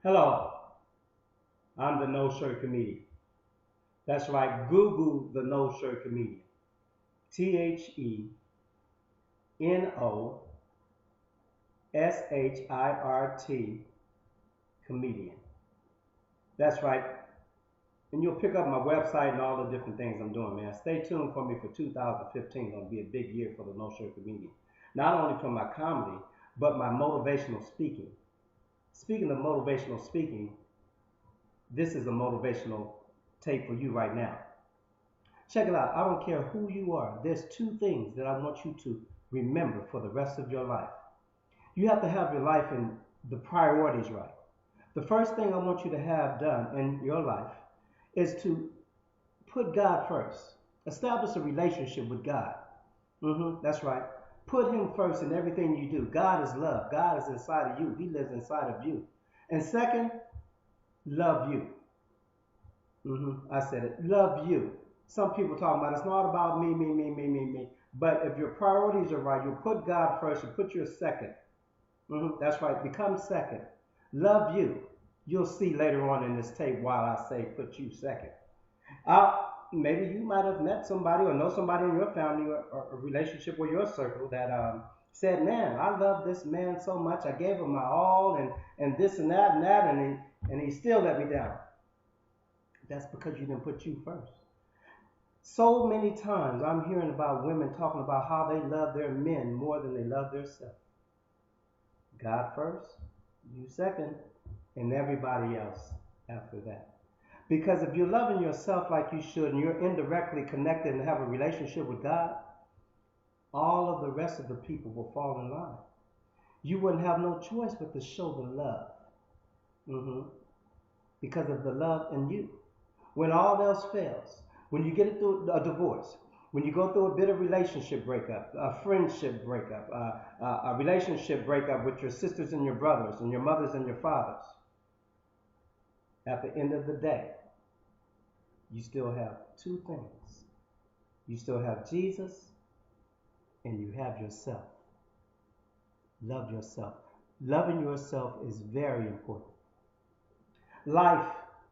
Hello, I'm the No Shirt Comedian. That's right, Google the No Shirt Comedian. ThenoShirt comedian. That's right. And you'll pick up my website and all the different things I'm doing, man. Stay tuned for me for 2015. It's going to be a big year for the No Shirt Comedian. Not only for my comedy, but my motivational speaking. Speaking of motivational speaking, this is a motivational tape for you right now. Check it out. I don't care who you are. There's two things that I want you to remember for the rest of your life. You have to have your life in the priorities right. The first thing I want you to have done in your life is to put God first. Establish a relationship with God. That's right. Put Him first in everything you do. God is love. God is inside of you. He lives inside of you. And second, love you. I said it. Love you. Some people talking about it's not about me, me, me, me, me, me. But if your priorities are right, you put God first, you put your second. That's right. Become second. Love you. You'll see later on in this tape why I say put you second. Maybe you might have met somebody or know somebody in your family or a relationship with your circle that said, "Man, I love this man so much. I gave him my all, and this and that and that, and he still let me down." That's because you didn't put you first. So many times I'm hearing about women talking about how they love their men more than they love themselves. God first, you second, and everybody else after that. Because if you're loving yourself like you should and you're indirectly connected and have a relationship with God, all of the rest of the people will fall in line. You wouldn't have no choice but to show the love. Because of the love in you. When all else fails, when you get through a divorce, when you go through a bitter relationship breakup, a friendship breakup, a relationship breakup with your sisters and your brothers and your mothers and your fathers, at the end of the day, you still have two things. You still have Jesus and you have yourself. Love yourself. Loving yourself is very important. Life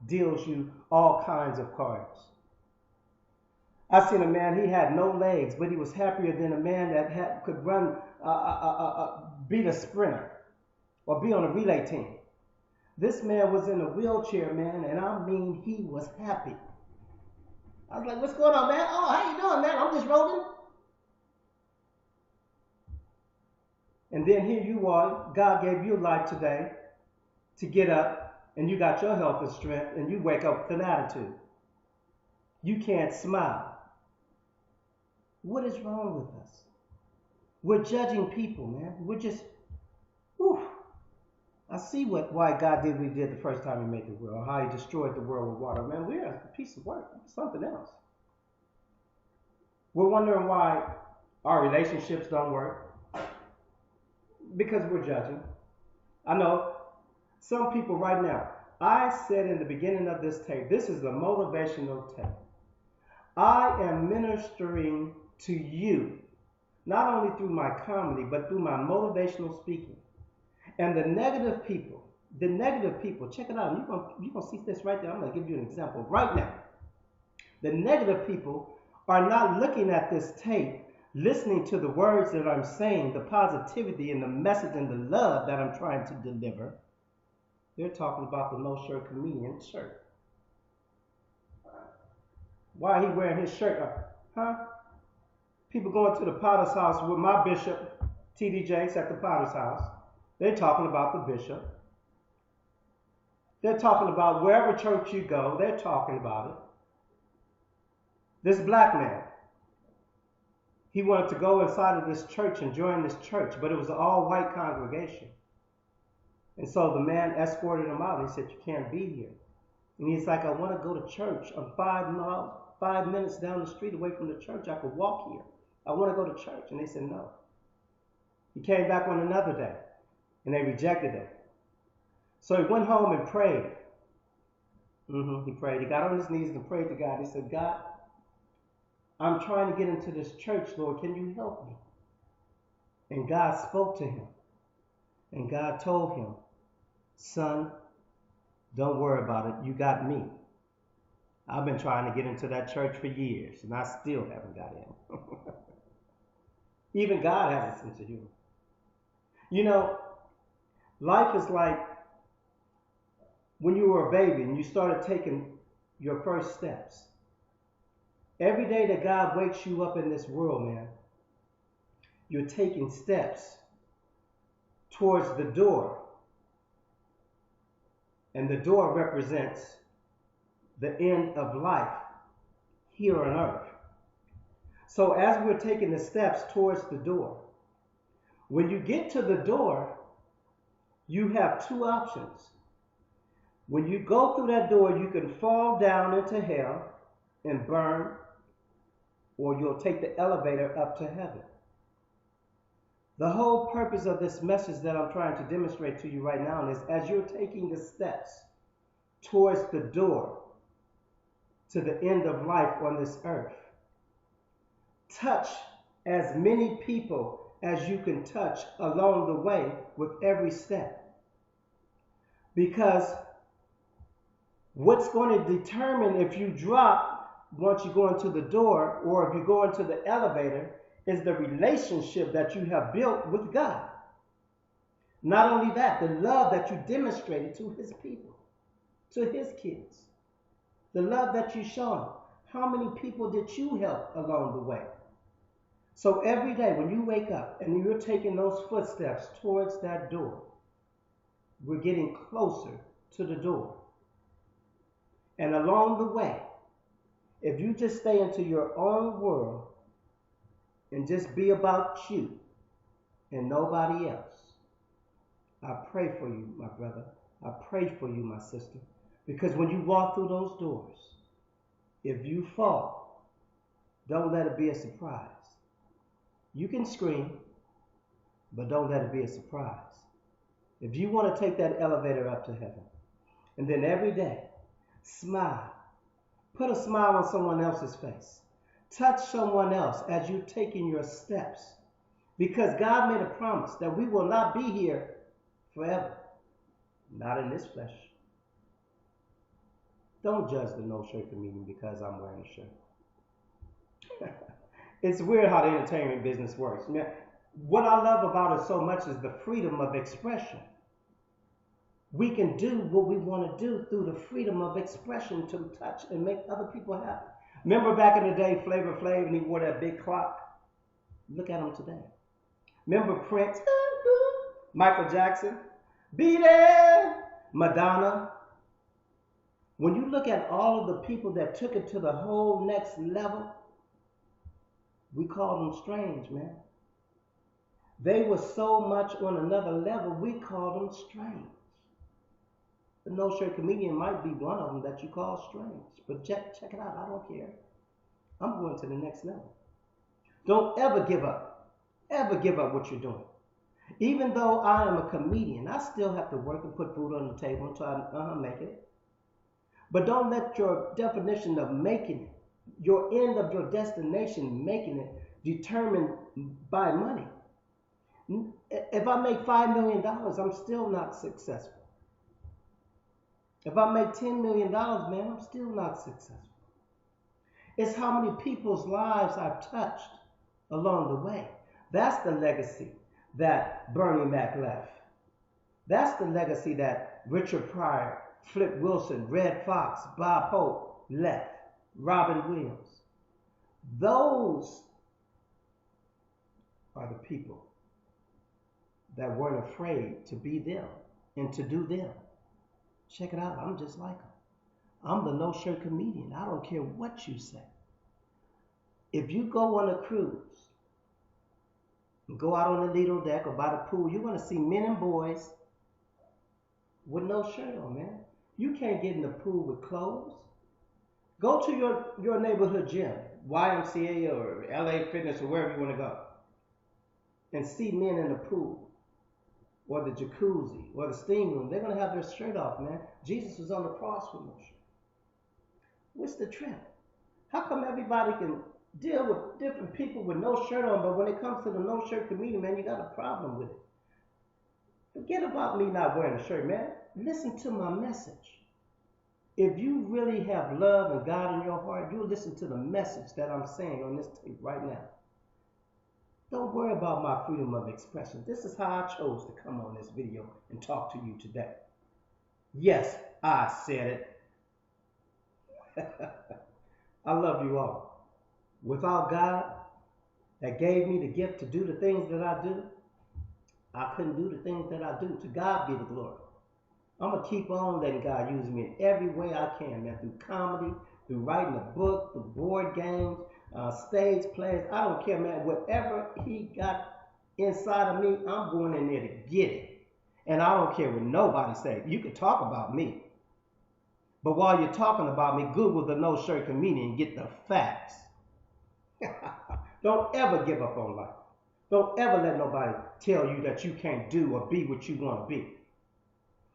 deals you all kinds of cards. I seen a man, he had no legs, but he was happier than a man that could run, beat a sprinter or be on a relay team. This man was in a wheelchair, man, and I mean, he was happy. I was like, "What's going on, man? Oh, how you doing, man? I'm just rolling." And then here you are, God gave you life today to get up, and you got your health and strength, and you wake up with an attitude. You can't smile. What is wrong with us? We're judging people, man. We're just, whew. I see why God did what He did the first time He made the world, how He destroyed the world with water. Man, we're a piece of work, something else. We're wondering why our relationships don't work because we're judging. I know some people right now. I said in the beginning of this tape, this is a motivational tape. I am ministering to you, not only through my comedy, but through my motivational speaking. And the negative people, check it out. You're going to see this right there. I'm going to give you an example right now. The negative people are not looking at this tape, listening to the words that I'm saying, the positivity and the message and the love that I'm trying to deliver. They're talking about the No Shirt Comedian shirt. Why are he wearing his shirt? People going to the Potter's house with my bishop, T.D. Jakes, at the Potter's house. They're talking about the bishop. They're talking about wherever church you go, they're talking about it. This black man, he wanted to go inside of this church and join this church, but it was an all-white congregation. And so the man escorted him out and he said, "You can't be here." And he's like, "I want to go to church. I'm 5 minutes down the street away from the church. I could walk here. I want to go to church." And they said no. He came back on another day and they rejected him. So he went home and prayed. He prayed. He got on his knees and prayed to God. He said, "God, I'm trying to get into this church, Lord. Can you help me?" And God spoke to him. And God told him, "Son, Don't worry about it. You got me. I've been trying to get into that church for years, and I still haven't got in. Even God has a sense of humor. You know, life is like when you were a baby and you started taking your first steps. Every day that God wakes you up in this world, man, you're taking steps towards the door. And the door represents the end of life here on earth. So as we're taking the steps towards the door, when you get to the door, you have two options. When you go through that door, you can fall down into hell and burn, or you'll take the elevator up to heaven. The whole purpose of this message that I'm trying to demonstrate to you right now is as you're taking the steps towards the door to the end of life on this earth, touch as many people as you can touch along the way with every step. Because what's going to determine if you drop once you go into the door or if you go into the elevator is the relationship that you have built with God. Not only that, the love that you demonstrated to his people, to his kids, the love that you showed. How many people did you help along the way? So every day when you wake up and you're taking those footsteps towards that door, we're getting closer to the door. And along the way, if you just stay into your own world and just be about you and nobody else, I pray for you, my brother. I pray for you, my sister. Because when you walk through those doors, if you fall, don't let it be a surprise. You can scream, but don't let it be a surprise. If you want to take that elevator up to heaven, and then every day, smile. Put a smile on someone else's face. Touch someone else as you're taking your steps. Because God made a promise that we will not be here forever. Not in this flesh. Don't judge the no-shirt comedian because I'm wearing a shirt. It's weird how the entertainment business works. Man, what I love about it so much is the freedom of expression. We can do what we want to do through the freedom of expression to touch and make other people happy. Remember back in the day, Flavor Flav, and he wore that big clock? Look at him today. Remember Prince? Michael Jackson? Be there! Madonna? When you look at all of the people that took it to the whole next level, we call them strange, man. They were so much on another level, we call them strange. The no-shirt comedian might be one of them that you call strange. But check it out. I don't care. I'm going to the next level. Don't ever give up. Ever give up what you're doing. Even though I am a comedian, I still have to work and put food on the table until I make it. But don't let your definition of making it, your end of your destination, making it, determined by money. If I make $5 million, I'm still not successful. If I make $10 million, man, I'm still not successful. It's how many people's lives I've touched along the way. That's the legacy that Bernie Mac left. That's the legacy that Richard Pryor, Flip Wilson, Red Fox, Bob Hope left. Robin Williams. Those are the people that weren't afraid to be them and to do them. Check it out. I'm just like them. I'm the no-shirt comedian. I don't care what you say. If you go on a cruise and go out on the Lido deck or by the pool, you're going to see men and boys with no shirt on, man. You can't get in the pool with clothes. Go to your neighborhood gym, YMCA or LA Fitness or wherever you want to go, and see men in the pool or the jacuzzi or the steam room. They're going to have their shirt off, man. Jesus was on the cross with no shirt. What's the trip? How come everybody can deal with different people with no shirt on, but when it comes to the no-shirt comedian, man, you got a problem with it? Forget about me not wearing a shirt, man. listen to my message. If you really have love and God in your heart, you'll listen to the message that I'm saying on this tape right now. Don't worry about my freedom of expression. This is how I chose to come on this video and talk to you today. Yes, I said it. I love you all. Without God that gave me the gift to do the things that I do, I couldn't do the things that I do. To God be the glory. I'm going to keep on letting God use me in every way I can, man, through comedy, through writing a book, through board games, stage plays. I don't care, man. Whatever he got inside of me, I'm going in there to get it. And I don't care what nobody says. You can talk about me. But while you're talking about me, Google the No Shirt Comedian and get the facts. Don't ever give up on life. Don't ever let nobody tell you that you can't do or be what you want to be.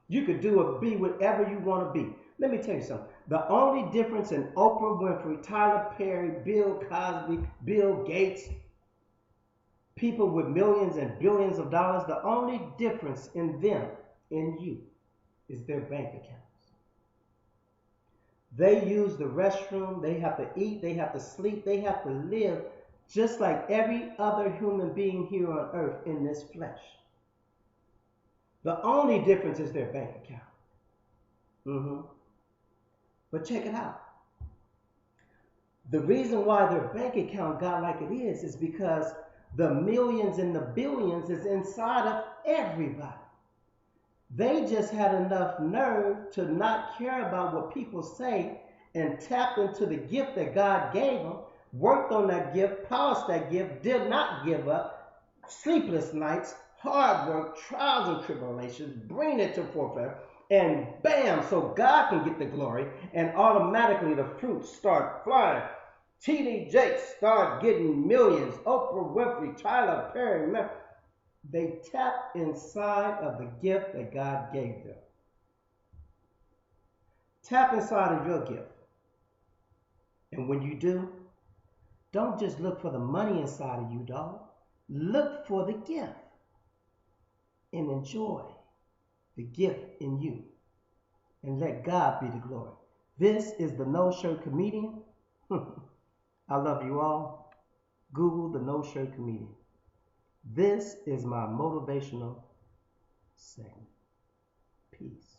You could do or be whatever you want to be. Let me tell you something. The only difference in Oprah Winfrey, Tyler Perry, Bill Cosby, Bill Gates, people with millions and billions of dollars, the only difference in them, in you, is their bank accounts. They use the restroom, they have to eat, they have to sleep, they have to live just like every other human being here on earth in this flesh. The only difference is their bank account. But check it out. The reason why their bank account got like it is because the millions and the billions is inside of everybody. They just had enough nerve to not care about what people say and tap into the gift that God gave them, worked on that gift, polished that gift, did not give up, sleepless nights, hard work, trials and tribulations, bring it to forefront, and bam, so God can get the glory, and automatically the fruits start flying. T.D. Jakes start getting millions, Oprah Winfrey, Tyler Perry, they tap inside of the gift that God gave them. Tap inside of your gift. And when you do, don't just look for the money inside of you, dog. Look for the gift and enjoy the gift in you. And let God be the glory. This is the No Shirt Comedian. I love you all. Google the No Shirt Comedian. This is my motivational segment. Peace.